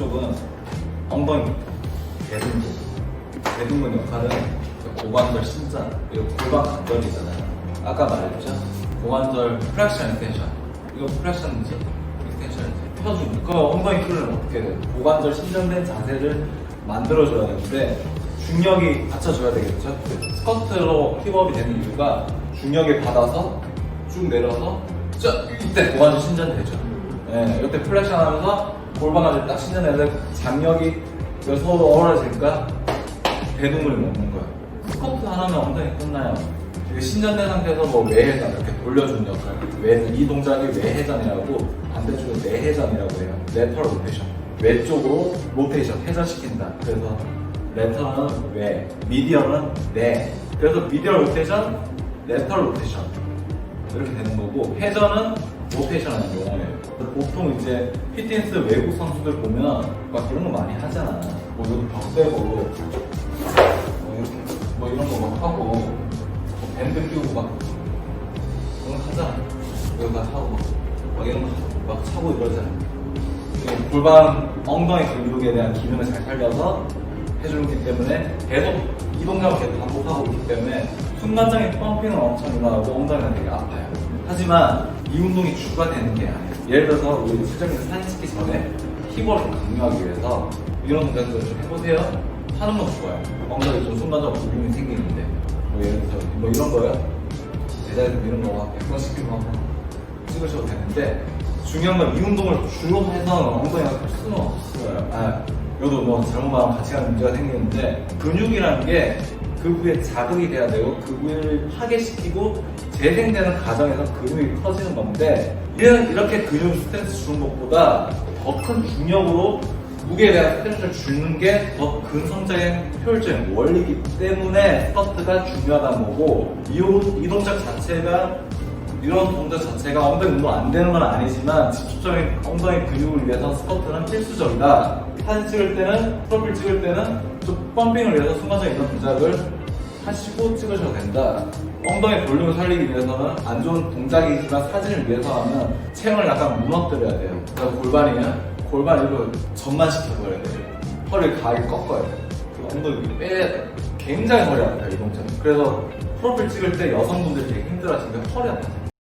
쪽은 엉덩이 대둔근. 대둔근 역할은 고관절 신장, 그리고 골반 관절이잖아요. 아까 말했죠? 고관절 플렉션 익스텐션. 이거 플렉션인지 익스텐션인지 펴주는 그 엉덩이 풀면 어떻게 돼요? 고관절 신전된 자세를 만들어줘야 되는데 중력이 받쳐줘야 되겠죠? 스쿼트로 힙업이 되는 이유가 중력에 받아서 쭉 내려서 이때 고관절 신전되죠. 네, 이때 플렉션 하면서 골반을 딱 신전해서 장력이 서로 어우러질까 대둔근을 먹는 거예요. 스쿼트 하나면 엉덩이 끝나요. 이게 신전된 상태에서 뭐 외회전 이렇게 돌려주는 역할. 이 동작이 외회전이라고 반대쪽은 내회전이라고 해요. 레터럴 로테이션. 외쪽으로 로테이션, 회전시킨다. 그래서 레터럴은 외, 미디얼은 내. 그래서 미디얼 로테이션, 레터럴 로테이션 이렇게 되는 거고 회전은 로테이션이라는 용어예요. 보통 이제 피트니스 외국 선수들 보면 막 이런 거 많이 하잖아. 뭐 여기 벽 빼고 뭐 이런 거 막 하고 밴드 끼우고 막 그런 거 하잖아. 여기 다 하고 막 이런 거 막 차고 이러잖아. 골반 엉덩이 근육에 대한 기능을 잘 살려서 해주기 때문에 계속 이 동작을 계속 반복하고 있기 때문에 순간적인 펌핑은 엄청 일어나고 엉덩이가 되게 아파요. 하지만 이 운동이 주가 되는 게 아니에요. 예를 들어서 우리 실장님이 사진 찍기 전에 힙업을 강요하기 위해서 이런 동작들을 좀 해보세요. 하는 건 좋아요. 엉덩이 좀 순간적으로 불균이 생기는데 뭐 예를 들어서 뭐 이런 거요. 제자리에서 이런 거 100번씩 한번 찍으셔도 되는데 중요한 건 이 운동을 주로 해서 엉덩이가 클 수는 없어요. 이것도 뭐 잘못 말하면 같이 가는 문제가 생기는데 근육이라는 게 그 부위에 자극이 돼야 되고 그 부위를 파괴시키고 재생되는 과정에서 근육이 커지는 건데 이렇게 근육 스트레스 주는 것보다 더 큰 중력으로 무게에 대한 스트레스를 주는 게 더 근성적인 효율적인 원리이기 때문에 스쿼트가 중요하다는 거고 이 동작 자체가 이런 동작 자체가 엉덩이 운동 안 되는 건 아니지만 집중적인 엉덩이 근육을 위해서 스쿼트는 필수적이다. 사진 찍을 때는, 프로필 찍을 때는 좀 펌핑을 위해서 순간적인 이런 동작을 하시고 찍으셔도 된다. 엉덩이 볼륨을 살리기 위해서는 안 좋은 동작이지만 사진을 위해서 하면 체형을 약간 무너뜨려야 돼요. 그래서 골반 이거 전만시켜버려야 돼요. 허리를 가게 꺾어야 돼요. 엉덩이 빼야 돼요. 굉장히 허리 아파요, 이 동작은. 그래서 프로필 찍을 때 여성분들이 되게 힘들어하시는 게 허리 아파요.